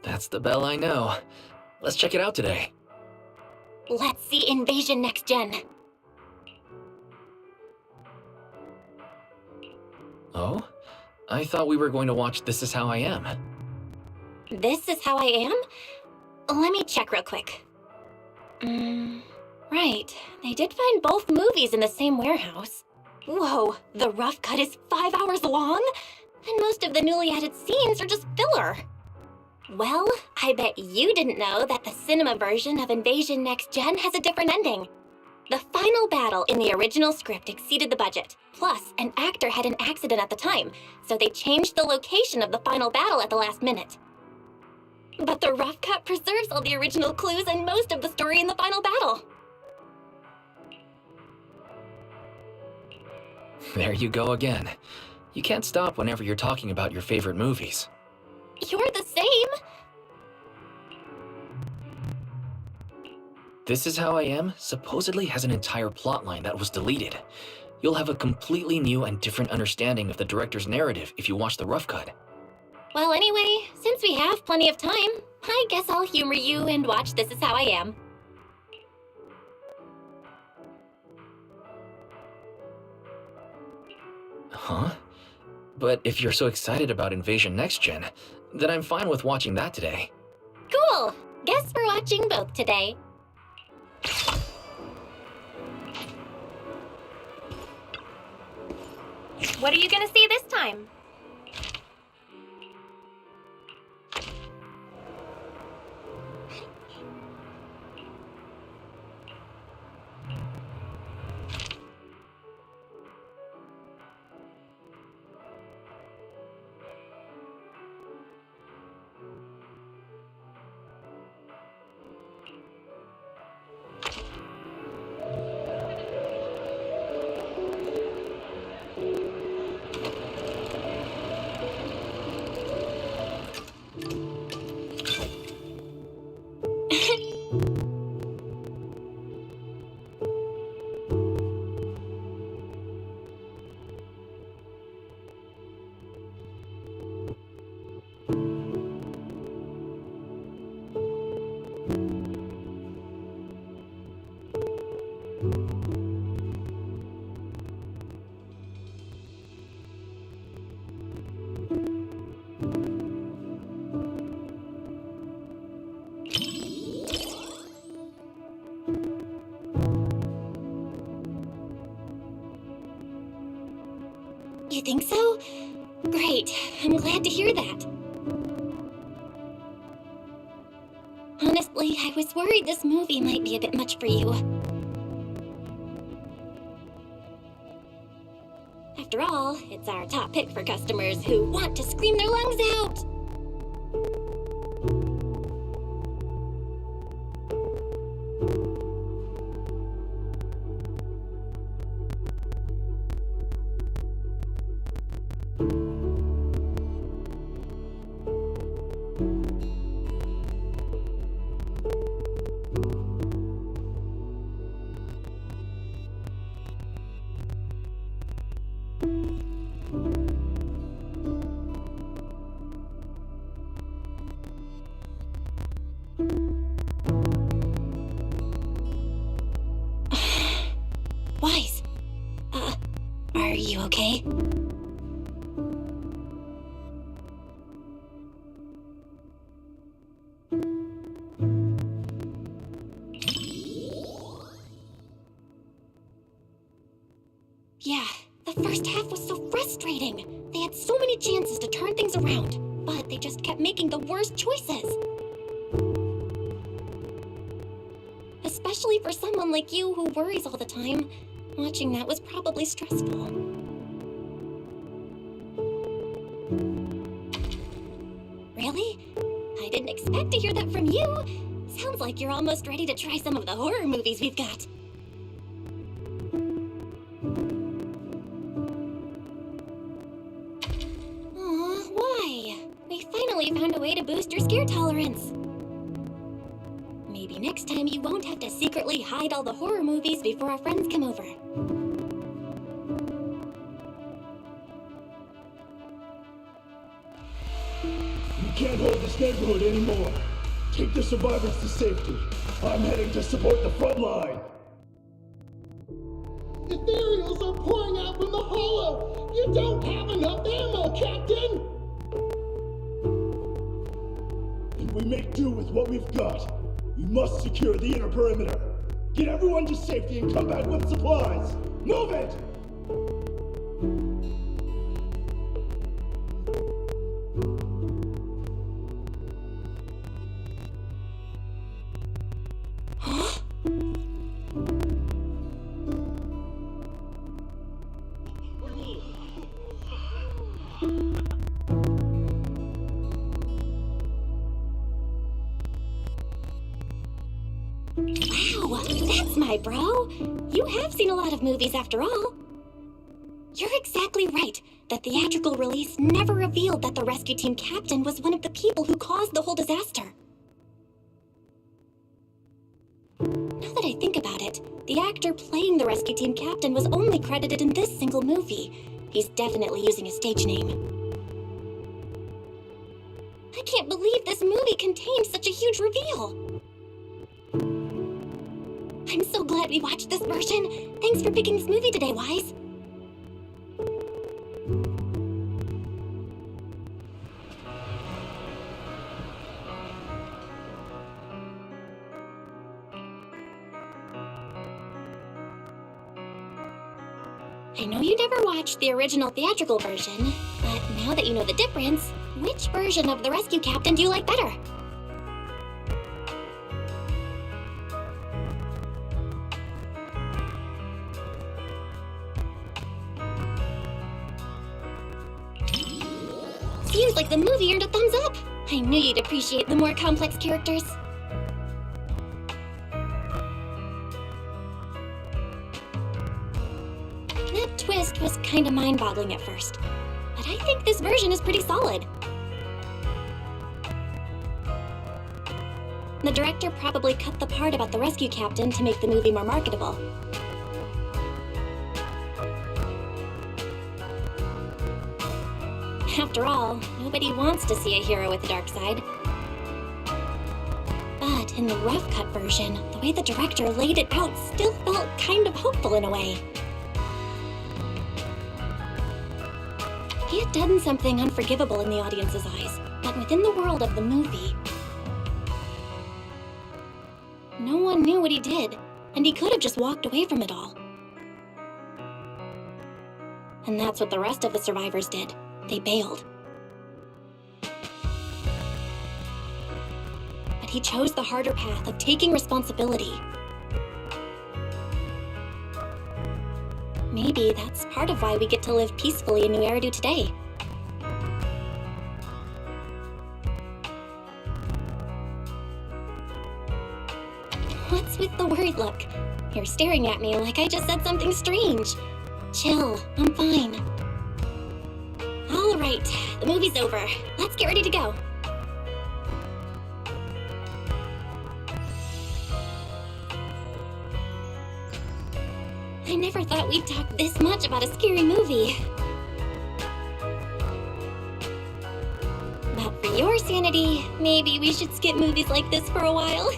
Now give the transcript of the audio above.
That's the bell I know. Let's check it out today. Let's see Invasion Next Gen. Oh? I thought we were going to watch This Is How I Am. This Is How I Am? Let me check real quick. Right. They did find both movies in the same warehouse. Whoa, the rough cut is 5 hours long? And most of the newly added scenes are just filler. Well, I bet you didn't know that the cinema version of Invasion Next Gen has a different ending. The final battle in the original script exceeded the budget. Plus, an actor had an accident at the time, so they changed the location of the final battle at the last minute. But the rough cut preserves all the original clues and most of the story in the final battle. There you go again. You can't stop whenever you're talking about your favorite movies. You're the same. This Is How I Am supposedly has an entire plotline that was deleted. You'll have a completely new and different understanding of the director's narrative if you watch the rough cut. Well, anyway, since we have plenty of time, I guess I'll humor you and watch This Is How I Am. Huh? But if you're so excited about Invasion Next Gen, then I'm fine with watching that today. Cool! Guess we're watching both today. What are you gonna see this time? You think so? Great. I'm glad to hear that. Honestly, I was worried this movie might be a bit much for you. After all, it's our top pick for customers who want to scream their lungs out. Wise. Are you okay? Yeah, the first half was so frustrating. They had so many chances to turn things around, but they just kept making the worst choices. Especially for someone like you who worries all the time. Watching that was probably stressful. Really? I didn't expect to hear that from you. Sounds like you're almost ready to try some of the horror movies we've got. Aw, why? We finally found a way to boost your scare tolerance. Maybe next time you won't have to secretly hide all the horror movies before our friends come over. can't hold this neighborhood anymore. Take the survivors to safety. I'm heading to support the front line. Ethereals are pouring out from the hollow! You don't have enough ammo, Captain! And we make do with what we've got. We must secure the inner perimeter. Get everyone to safety and come back with supplies. Move it! Wow, that's my bro. You have seen a lot of movies after all. You're exactly right. The theatrical release never revealed that the rescue team captain was one of the people who caused the whole disaster. Now that I think about it, the actor playing the rescue team captain was only credited in this single movie. He's definitely using a stage name. I can't believe this movie contained such a huge reveal. I'm so glad we watched this version. Thanks for picking this movie today, Wise. I know you never watched the original theatrical version, but now that you know the difference, which version of the rescue captain do you like better? Seems like the movie earned a thumbs up. I knew you'd appreciate the more complex characters. That twist was kinda mind-boggling at first, but I think this version is pretty solid. The director probably cut the part about the rescue captain to make the movie more marketable. After all, nobody wants to see a hero with a dark side. But in the rough cut version, the way the director laid it out still felt kind of hopeful in a way. He had done something unforgivable in the audience's eyes, but within the world of the movie, no one knew what he did, and he could have just walked away from it all. And that's what the rest of the survivors did. They bailed. But he chose the harder path of taking responsibility. Maybe that's part of why we get to live peacefully in New Eridu today. What's with the worried look? You're staring at me like I just said something strange. Chill, I'm fine. All right, the movie's over. Let's get ready to go. I never thought we'd talk this much about a scary movie. But for your sanity, maybe we should skip movies like this for a while.